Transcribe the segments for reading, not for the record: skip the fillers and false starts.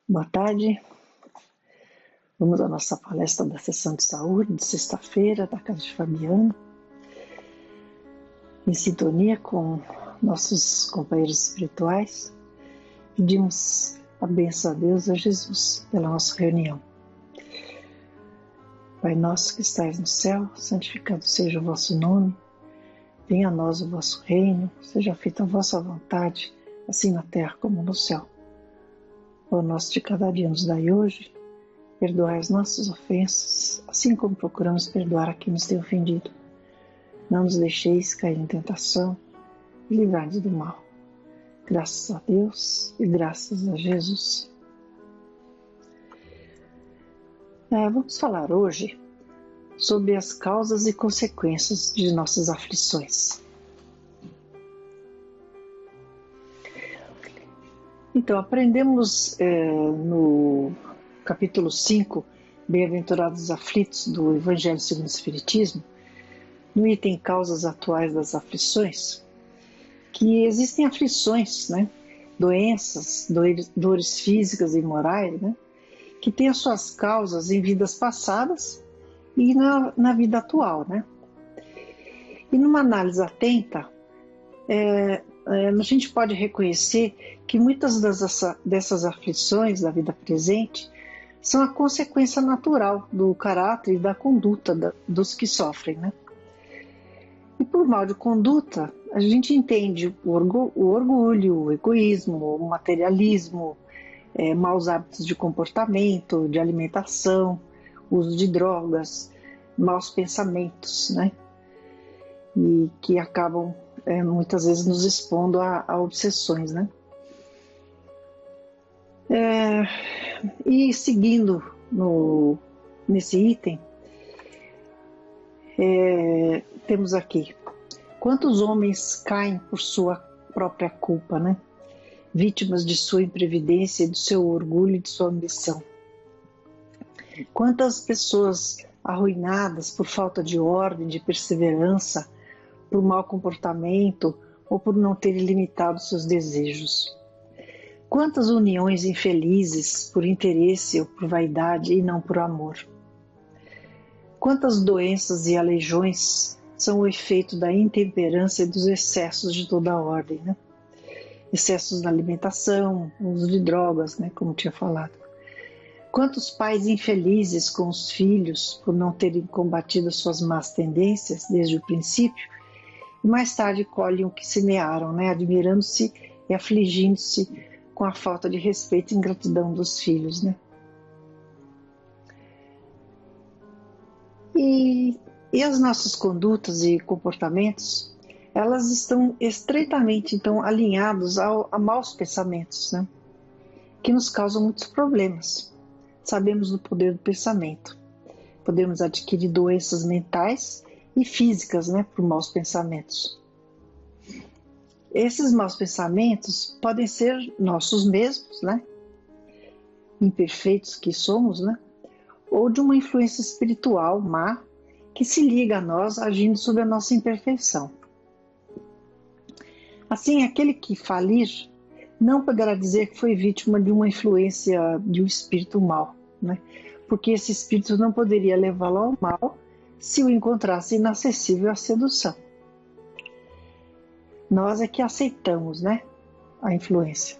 Boa tarde. Vamos à nossa palestra da sessão de saúde de sexta-feira da Casa de Fabiano, em sintonia com nossos companheiros espirituais. Pedimos a bênção a Deus e a Jesus pela nossa reunião. Pai nosso que estais no céu, santificado seja o vosso nome. Venha a nós o vosso reino, seja feita a vossa vontade, assim na terra como no céu. O pão nosso de cada dia nos dai hoje, perdoai as nossas ofensas, assim como procuramos perdoar a quem nos tem ofendido. Não nos deixeis cair em tentação e livrai-nos do mal. Graças a Deus e graças a Jesus. Vamos falar hoje sobre as causas e consequências de nossas aflições. Então, aprendemos no capítulo 5, Bem-aventurados os aflitos, do Evangelho segundo o Espiritismo, no item Causas atuais das aflições, que existem aflições, né? Doenças, dores físicas e morais, né? Que têm as suas causas em vidas passadas e na vida atual, né? E numa análise atenta, a gente pode reconhecer que muitas dessas aflições da vida presente são a consequência natural do caráter e da conduta dos que sofrem, né? E por mal de conduta, a gente entende o orgulho, o egoísmo, o materialismo, maus hábitos de comportamento, de alimentação, uso de drogas, maus pensamentos, né? E que acabam muitas vezes nos expondo a obsessões, né? E seguindo nesse item, temos aqui: quantos homens caem por sua própria culpa, né? Vítimas de sua imprevidência, do seu orgulho e de sua ambição. Quantas pessoas arruinadas por falta de ordem, de perseverança, por mau comportamento ou por não terem limitado seus desejos. Quantas uniões infelizes por interesse ou por vaidade e não por amor. Quantas doenças e aleijões são o efeito da intemperança e dos excessos de toda a ordem, né? Excessos na alimentação, uso de drogas, né, como tinha falado. Quantos pais infelizes com os filhos por não terem combatido suas más tendências desde o princípio e mais tarde colhem o que semearam, né, admirando-se e afligindo-se com a falta de respeito e ingratidão dos filhos, né? E as nossas condutas e comportamentos, elas estão estreitamente então alinhados a maus pensamentos, né? Que nos causam muitos problemas. Sabemos do poder do pensamento. Podemos adquirir doenças mentais e físicas, né, por maus pensamentos. Esses maus pensamentos podem ser nossos mesmos, né, imperfeitos que somos, né, ou de uma influência espiritual má que se liga a nós agindo sobre a nossa imperfeição. Assim, aquele que falir não poderá dizer que foi vítima de uma influência de um espírito mau, né, porque esse espírito não poderia levá-lo ao mal se o encontrasse inacessível à sedução. Nós é que aceitamos, né, a influência.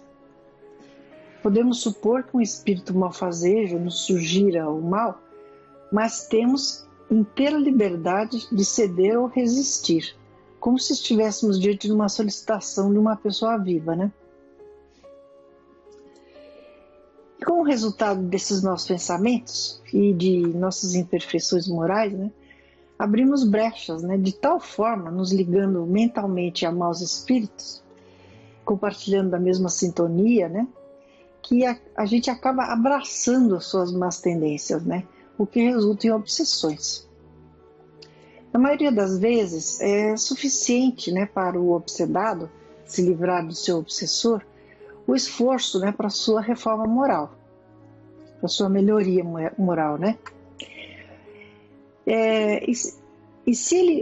Podemos supor que um espírito malfazejo nos sugira o mal, mas temos inteira liberdade de ceder ou resistir, como se estivéssemos diante de uma solicitação de uma pessoa viva, né? E como resultado desses nossos pensamentos e de nossas imperfeições morais, né, abrimos brechas, né, de tal forma, nos ligando mentalmente a maus espíritos, compartilhando da mesma sintonia, né, que a gente acaba abraçando as suas más tendências, né, o que resulta em obsessões. Na maioria das vezes é suficiente, né, para o obsedado se livrar do seu obsessor o esforço, né, para a sua reforma moral, para a sua melhoria moral, né?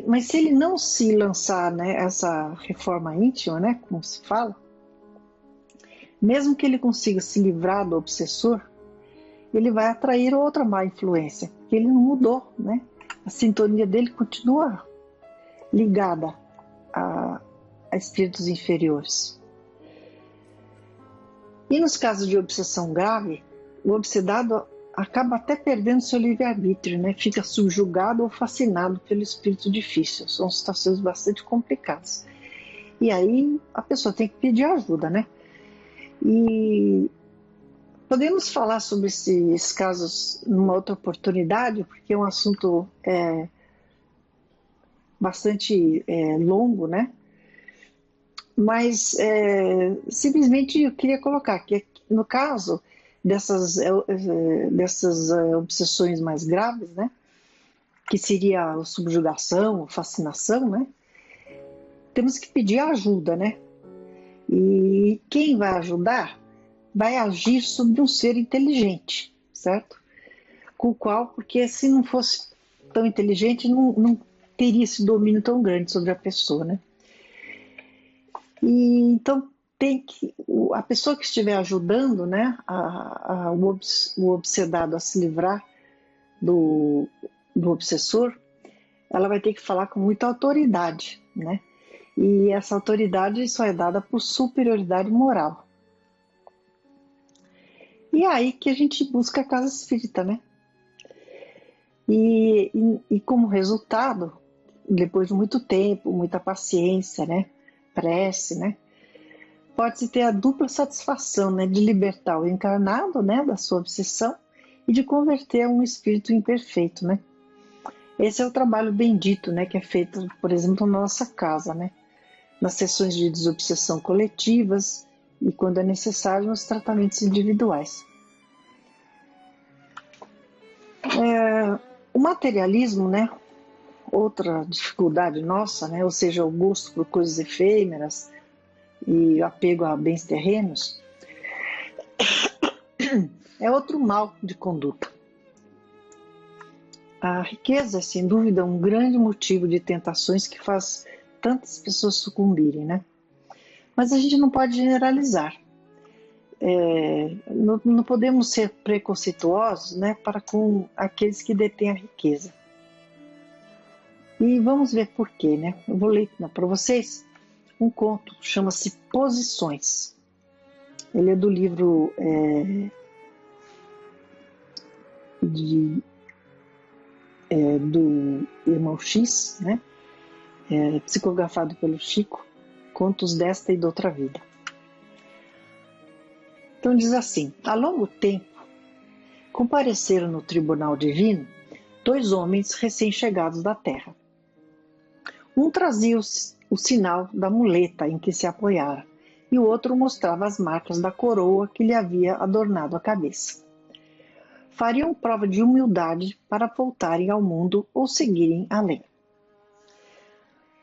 Mas se ele não se lançar, né, essa reforma íntima, né, como se fala, Mesmo que ele consiga se livrar do obsessor, ele vai atrair outra má influência, porque ele não mudou, né? A sintonia dele continua ligada a espíritos inferiores. E nos casos de obsessão grave, o obsedado acaba até perdendo seu livre-arbítrio, né? Fica subjugado ou fascinado pelo espírito difícil. São situações bastante complicadas. E aí a pessoa tem que pedir ajuda, né? E podemos falar sobre esses casos numa outra oportunidade, porque é um assunto bastante longo, né? Mas simplesmente eu queria colocar que no caso dessas obsessões mais graves, né? Que seria a subjugação, a fascinação, né? Temos que pedir ajuda, né? E quem vai ajudar vai agir sobre um ser inteligente, certo? Com o qual, porque se não fosse tão inteligente, não teria esse domínio tão grande sobre a pessoa, né? E então a pessoa que estiver ajudando, né, o obsedado a se livrar do obsessor, ela vai ter que falar com muita autoridade, né? E essa autoridade só é dada por superioridade moral. E é aí que a gente busca a casa espírita, né? E como resultado, depois de muito tempo, muita paciência, né? Prece, né? Pode-se ter a dupla satisfação, né? De libertar o encarnado, né? Da sua obsessão e de converter a um espírito imperfeito, né? Esse é o trabalho bendito, né? Que é feito, por exemplo, na nossa casa, né? Nas sessões de desobsessão coletivas e, quando é necessário, nos tratamentos individuais. O materialismo, né? Outra dificuldade nossa, né? Ou seja, o gosto por coisas efêmeras e apego a bens terrenos, é outro mal de conduta. A riqueza é, sem dúvida, um grande motivo de tentações que faz tantas pessoas sucumbirem, né? Mas a gente não pode generalizar. Não podemos ser preconceituosos, né, para com aqueles que detêm a riqueza. E vamos ver por quê, né? Eu vou ler para vocês um conto, chama-se Posições. Ele é do livro do Irmão X, né? Psicografado pelo Chico, Contos desta e de outra vida. Então diz assim: há longo tempo compareceram no tribunal divino 2 homens recém-chegados da terra. Um trazia o sinal da muleta em que se apoiara, e o outro mostrava as marcas da coroa que lhe havia adornado a cabeça. Fariam prova de humildade para voltarem ao mundo ou seguirem além.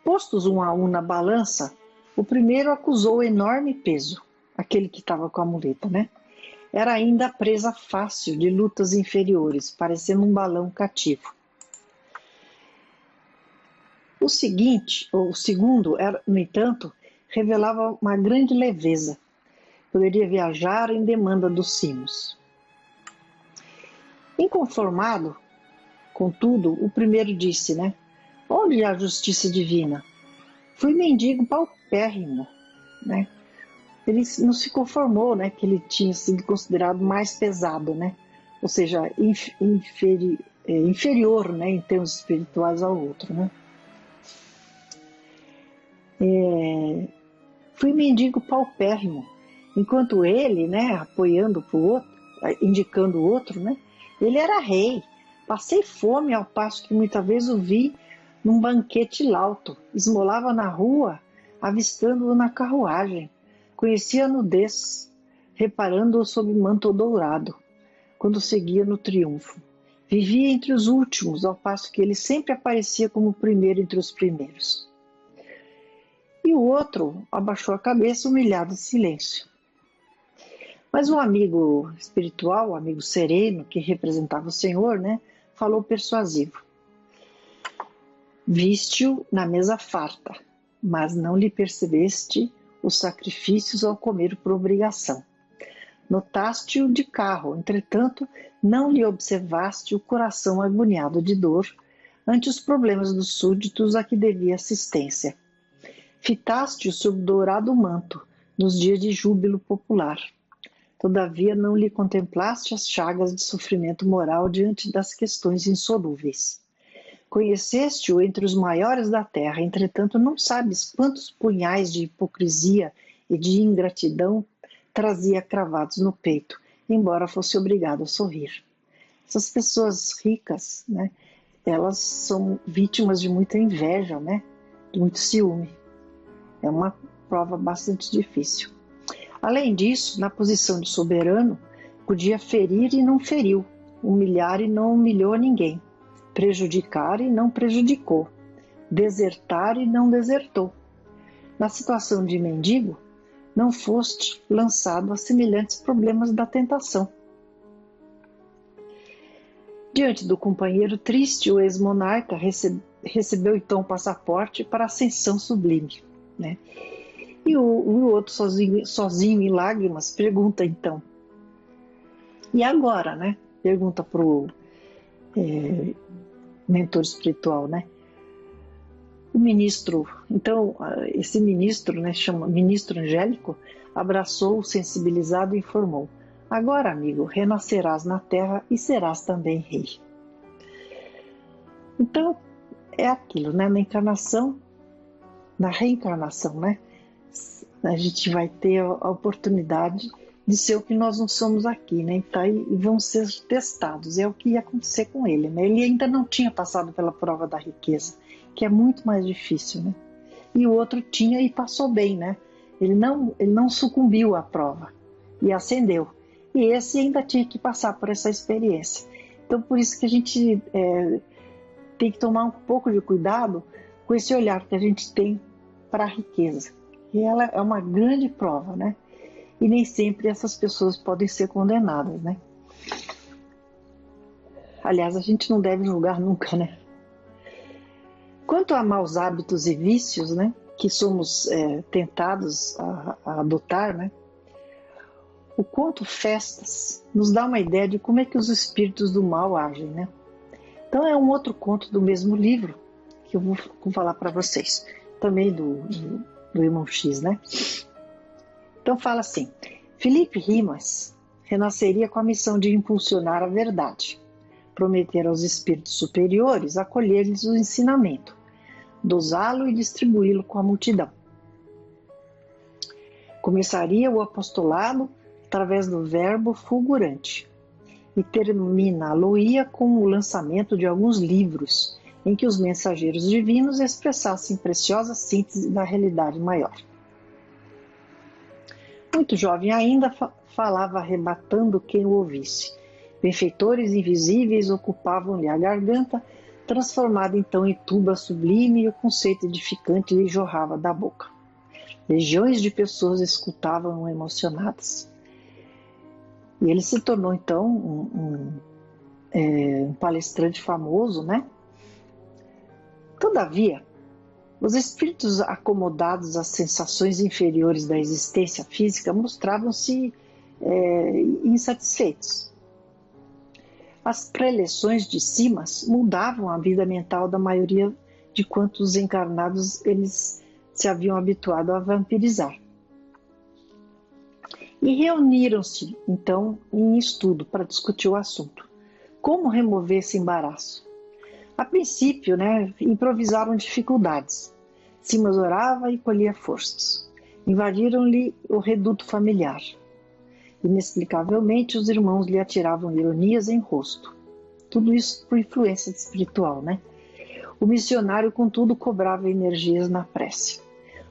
Postos um a um na balança, o primeiro acusou o enorme peso, aquele que estava com a muleta, né? Era ainda a presa fácil de lutas inferiores, parecendo um balão cativo. O segundo, no entanto, revelava uma grande leveza. Poderia viajar em demanda dos cimos. Inconformado, contudo, o primeiro disse, né? Onde há a justiça divina? Fui mendigo paupérrimo, né? Ele não se conformou, né, que ele tinha sido considerado mais pesado, né? Ou seja, inferior, né, em termos espirituais ao outro, né? Fui mendigo paupérrimo, enquanto ele, né, apoiando para o outro, indicando o outro, né, ele era rei. Passei fome ao passo que muitas vezes o vi num banquete lauto, esmolava na rua, avistando-o na carruagem. Conhecia a nudez, reparando-o sob manto dourado, quando seguia no triunfo. Vivia entre os últimos, ao passo que ele sempre aparecia como o primeiro entre os primeiros. E o outro abaixou a cabeça, humilhado em silêncio. Mas o amigo espiritual, o amigo sereno, que representava o Senhor, né, falou persuasivo. Viste-o na mesa farta, mas não lhe percebeste os sacrifícios ao comer por obrigação. Notaste-o de carro, entretanto, não lhe observaste o coração agoniado de dor ante os problemas dos súditos a que devia assistência. Fitaste-o sob dourado manto, nos dias de júbilo popular. Todavia não lhe contemplaste as chagas de sofrimento moral diante das questões insolúveis. Conheceste-o entre os maiores da terra, entretanto não sabes quantos punhais de hipocrisia e de ingratidão trazia cravados no peito, embora fosse obrigado a sorrir. Essas pessoas ricas, né, elas são vítimas de muita inveja, né, de muito ciúme. É uma prova bastante difícil. Além disso, na posição de soberano, podia ferir e não feriu, humilhar e não humilhou ninguém, prejudicar e não prejudicou, desertar e não desertou. Na situação de mendigo, não foste lançado a semelhantes problemas da tentação. Diante do companheiro triste, o ex-monarca recebeu então o passaporte para a ascensão sublime, né? E o outro, sozinho em lágrimas, pergunta então, e agora, né? Pergunta para o mentor espiritual, né? O ministro, então, esse ministro, né, chama ministro angélico, abraçou-o sensibilizado e informou: agora, amigo, renascerás na terra e serás também rei. Então, é aquilo, né? Na encarnação, na reencarnação, né? A gente vai ter a oportunidade de ser o que nós não somos aqui, né? Então, e vão ser testados, é o que ia acontecer com ele, né? Ele ainda não tinha passado pela prova da riqueza, que é muito mais difícil, né? E o outro tinha e passou bem, né? Ele não sucumbiu à prova e ascendeu. E esse ainda tinha que passar por essa experiência. Então, por isso que a gente tem que tomar um pouco de cuidado com esse olhar que a gente tem para a riqueza. E ela é uma grande prova, né? E nem sempre essas pessoas podem ser condenadas, né? Aliás, a gente não deve julgar nunca, né? Quanto a maus hábitos e vícios, né, que somos tentados a adotar, né, o conto Festas nos dá uma ideia de como é que os espíritos do mal agem, né? Então é um outro conto do mesmo livro que eu vou falar para vocês, também do Irmão X, né? Então fala assim: Felipe Rimas renasceria com a missão de impulsionar a verdade, prometer aos espíritos superiores acolher-lhes o ensinamento, dosá-lo e distribuí-lo com a multidão. Começaria o apostolado através do verbo fulgurante e terminá-lo-ia com o lançamento de alguns livros em que os mensageiros divinos expressassem preciosa síntese da realidade maior. Muito jovem ainda, falava arrebatando quem o ouvisse. Benfeitores invisíveis ocupavam-lhe a garganta, transformada então em tuba sublime, e o conceito edificante lhe jorrava da boca. Legiões de pessoas escutavam emocionadas. E ele se tornou então um palestrante famoso, né? Todavia, os espíritos acomodados às sensações inferiores da existência física mostravam-se insatisfeitos. As preleções de Simas mudavam a vida mental da maioria de quantos encarnados eles se haviam habituado a vampirizar. E reuniram-se, então, em estudo para discutir o assunto. Como remover esse embaraço? A princípio, né, improvisaram dificuldades. Simas orava e colhia forças. Invadiram-lhe o reduto familiar. Inexplicavelmente, os irmãos lhe atiravam ironias em rosto. Tudo isso por influência espiritual, né? O missionário, contudo, cobrava energias na prece.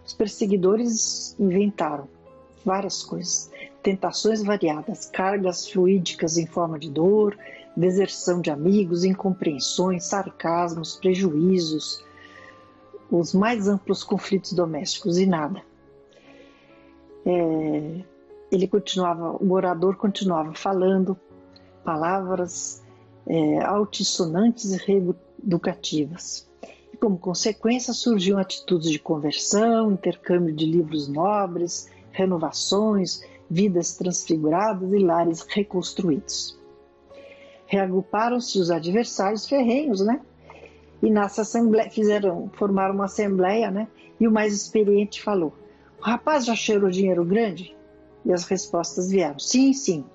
Os perseguidores inventaram várias coisas, tentações variadas, cargas fluídicas em forma de dor, deserção de amigos, incompreensões, sarcasmos, prejuízos, os mais amplos conflitos domésticos e nada. O orador continuava falando palavras altissonantes e reeducativas. como consequência surgiam atitudes de conversão, intercâmbio de livros nobres, renovações, vidas transfiguradas e lares reconstruídos. Reagruparam-se os adversários ferrenhos, né? E nessa assembleia formaram uma assembleia, né? E o mais experiente falou: "O rapaz já cheirou dinheiro grande?" E as respostas vieram: "Sim, sim."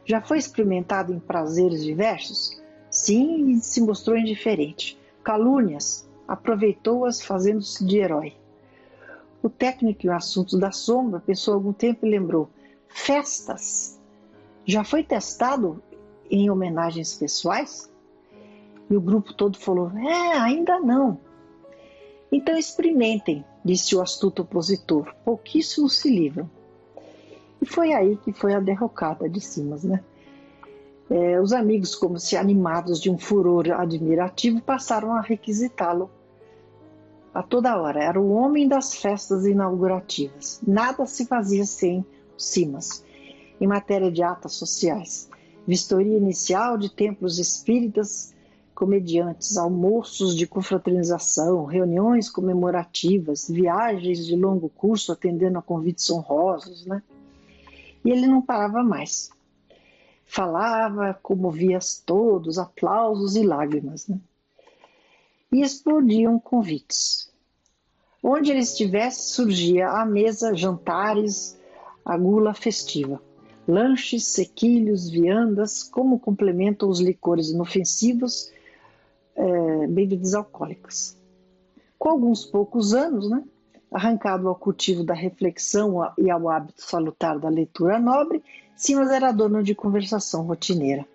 "Já foi experimentado em prazeres diversos?" "Sim," e se mostrou indiferente. "Calúnias?" "Aproveitou-as fazendo-se de herói." O técnico em assuntos da sombra pensou algum tempo e lembrou: "Festas? Já foi testado em homenagens pessoais?" E o grupo todo falou: "Ainda não." "Então experimentem," disse o astuto opositor. "Pouquíssimos se livram." E foi aí que foi a derrocada de Simas, né? Os amigos, como se animados de um furor admirativo, passaram a requisitá-lo a toda hora. Era o homem das festas inaugurativas. Nada se fazia sem Simas. Em matéria de atas sociais, vistoria inicial de templos espíritas, comediantes, almoços de confraternização, reuniões comemorativas, viagens de longo curso atendendo a convites honrosos, né? E ele não parava mais. Falava, comovia todos, aplausos e lágrimas, né? E explodiam convites. Onde ele estivesse, surgia à mesa jantares, a gula festiva. Lanches, sequilhos, viandas, como complementam os licores inofensivos, bebidas alcoólicas. Com alguns poucos anos, né, arrancado ao cultivo da reflexão e ao hábito salutar da leitura nobre, Simas era dono de conversação rotineira.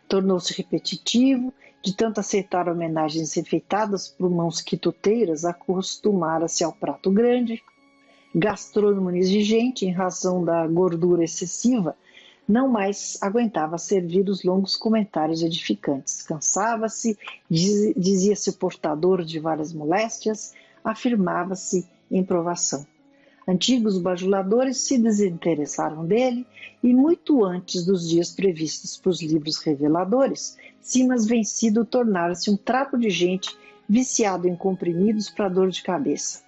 Tornou-se repetitivo, de tanto aceitar homenagens enfeitadas por mãos quituteiras, acostumara-se ao prato grande. Gastrônomo exigente, em razão da gordura excessiva, não mais aguentava servir os longos comentários edificantes. Cansava-se, dizia-se o portador de várias moléstias, afirmava-se em provação. Antigos bajuladores se desinteressaram dele e, muito antes dos dias previstos para os livros reveladores, Simas vencido tornara-se um trapo de gente viciado em comprimidos para dor de cabeça.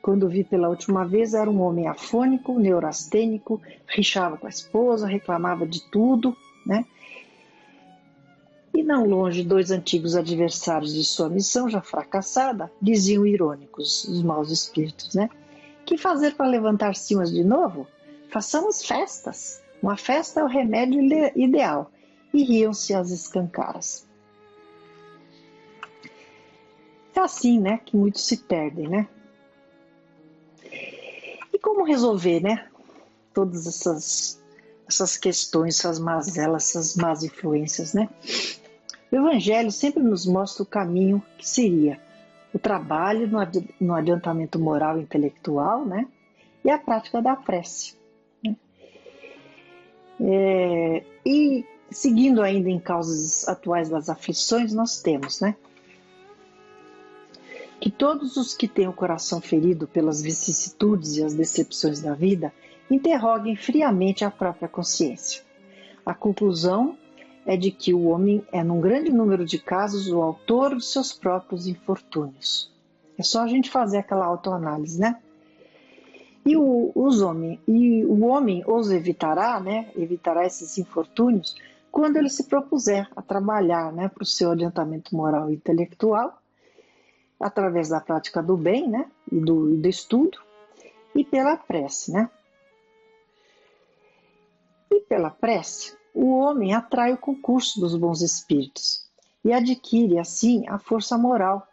Quando o vi pela última vez, era um homem afônico, neurastênico, rixava com a esposa, reclamava de tudo, né? E não longe, dois antigos adversários de sua missão, já fracassada, diziam irônicos os maus espíritos, né? Que fazer para levantar Simas de novo? Façamos festas. Uma festa é o remédio ideal. E riam-se às escancaras. É assim, né, que muitos se perdem, né? E como resolver, né, todas essas questões, essas mazelas, essas más influências, né? O Evangelho sempre nos mostra o caminho que seria o trabalho no adiantamento moral e intelectual, né? E a prática da prece. Né? E seguindo ainda em causas atuais das aflições, nós temos, né? Que todos os que têm o coração ferido pelas vicissitudes e as decepções da vida interroguem friamente a própria consciência. A conclusão é de que o homem é, num grande número de casos, o autor dos seus próprios infortúnios. É só a gente fazer aquela autoanálise, né? E o homem os evitará, né? Evitará esses infortúnios quando ele se propuser a trabalhar, né, para o seu adiantamento moral e intelectual, através da prática do bem, né, e do estudo, e pela prece, né? E pela prece, o homem atrai o concurso dos bons espíritos e adquire, assim, a força moral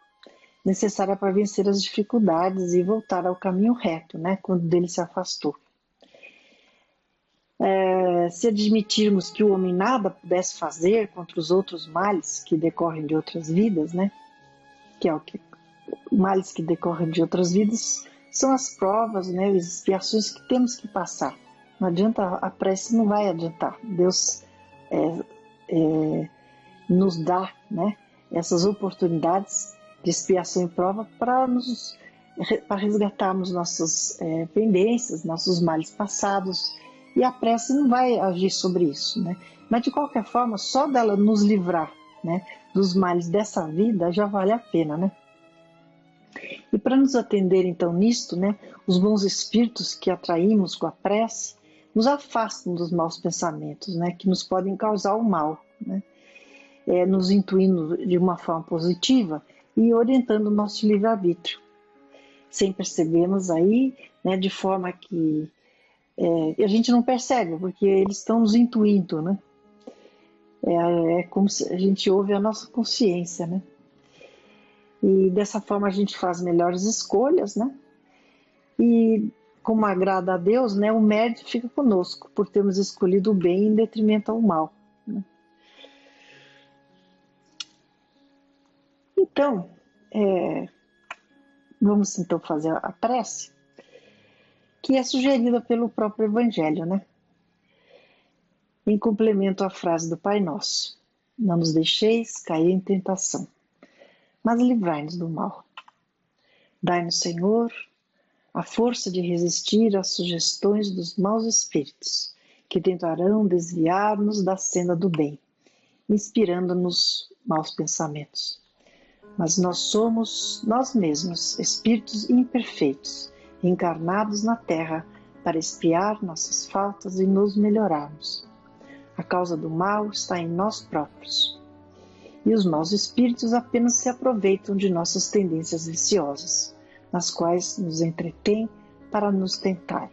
necessária para vencer as dificuldades e voltar ao caminho reto, né, quando dele se afastou. Se admitirmos que o homem nada pudesse fazer contra os outros males que decorrem de outras vidas, né, males que decorrem de outras vidas são as provas, né, as expiações que temos que passar. Não adianta, a prece não vai adiantar. Deus nos dá, né, essas oportunidades de expiação e prova para resgatarmos nossas pendências, nossos males passados, e a prece não vai agir sobre isso, né? Mas de qualquer forma, só dela nos livrar, né, dos males dessa vida já vale a pena, né? E para nos atender então nisto, né, os bons espíritos que atraímos com a prece nos afastam dos maus pensamentos, né, que nos podem causar o mal, né, nos intuindo de uma forma positiva e orientando o nosso livre-arbítrio, sem percebermos aí, né, de forma que a gente não percebe, porque eles estão nos intuindo, né? É como se a gente ouve a nossa consciência, né? E dessa forma a gente faz melhores escolhas, né? E como agrada a Deus, né, o mérito fica conosco por termos escolhido o bem em detrimento ao mal, né? Então, vamos então fazer a prece, que é sugerida pelo próprio Evangelho, né? Em complemento à frase do Pai Nosso: não nos deixeis cair em tentação, mas livrai-nos do mal. Dai-nos, Senhor, a força de resistir às sugestões dos maus espíritos, que tentarão desviar-nos da senda do bem, inspirando-nos maus pensamentos. Mas nós somos nós mesmos espíritos imperfeitos, encarnados na terra para expiar nossas faltas e nos melhorarmos. A causa do mal está em nós próprios. E os maus espíritos apenas se aproveitam de nossas tendências viciosas, nas quais nos entretêm para nos tentar.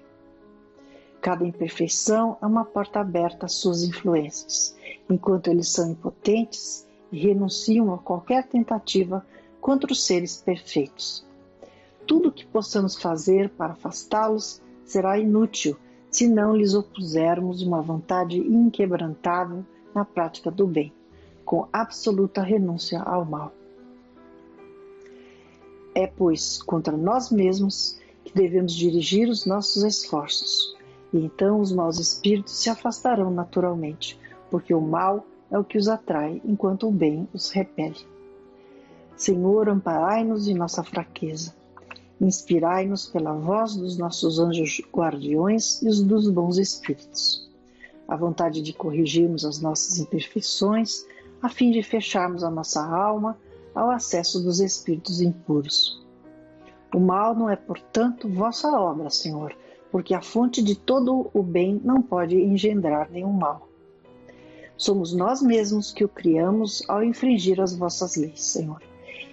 Cada imperfeição é uma porta aberta às suas influências, enquanto eles são impotentes e renunciam a qualquer tentativa contra os seres perfeitos. Tudo o que possamos fazer para afastá-los será inútil se não lhes opusermos uma vontade inquebrantável na prática do bem, com absoluta renúncia ao mal. É, pois, contra nós mesmos que devemos dirigir os nossos esforços, e então os maus espíritos se afastarão naturalmente, porque o mal é o que os atrai, enquanto o bem os repele. Senhor, amparai-nos em nossa fraqueza. Inspirai-nos pela voz dos nossos anjos guardiões e os dos bons espíritos. A vontade de corrigirmos as nossas imperfeições, a fim de fecharmos a nossa alma ao acesso dos espíritos impuros. O mal não é, portanto, vossa obra, Senhor, porque a fonte de todo o bem não pode engendrar nenhum mal. Somos nós mesmos que o criamos ao infringir as vossas leis, Senhor,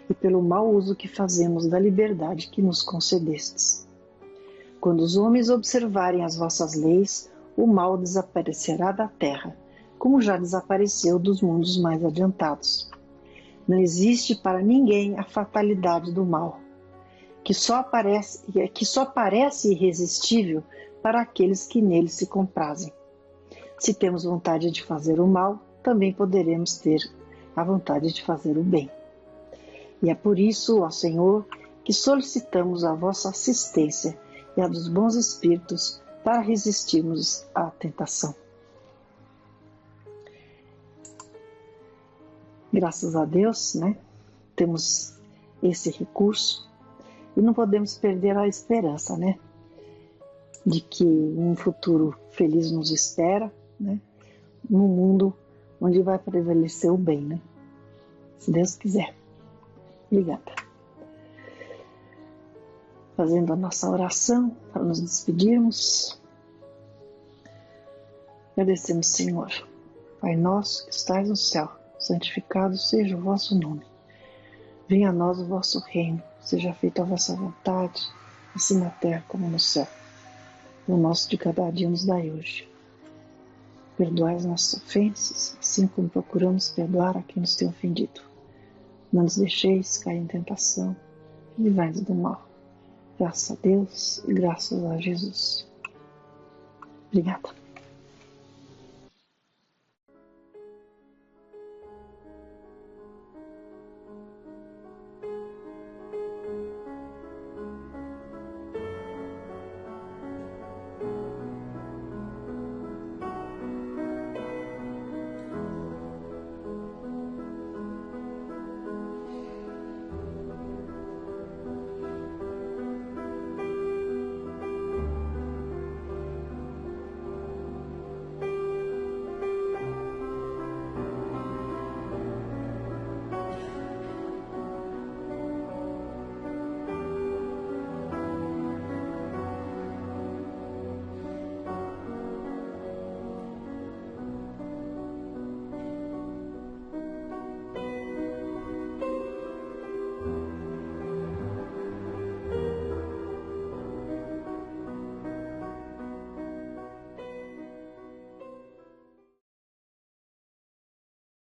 e pelo mau uso que fazemos da liberdade que nos concedestes. Quando os homens observarem as vossas leis, o mal desaparecerá da terra, como já desapareceu dos mundos mais adiantados. Não existe para ninguém a fatalidade do mal, que só parece irresistível para aqueles que nele se comprazem. Se temos vontade de fazer o mal, também poderemos ter a vontade de fazer o bem. E é por isso, ó Senhor, que solicitamos a vossa assistência e a dos bons espíritos para resistirmos à tentação. Graças a Deus, né, temos esse recurso e não podemos perder a esperança, né, de que um futuro feliz nos espera, né, num mundo onde vai prevalecer o bem, né, se Deus quiser. Obrigada. Fazendo a nossa oração para nos despedirmos. Agradecemos, Senhor. Pai nosso que estais no céu, santificado seja o vosso nome. Venha a nós o vosso reino, seja feita a vossa vontade, assim na terra como no céu. O nosso de cada dia nos dai hoje. Perdoai as nossas ofensas, assim como procuramos perdoar a quem nos tem ofendido. Não nos deixeis cair em tentação, e livrai-nos do mal. Graças a Deus e graças a Jesus. Obrigada.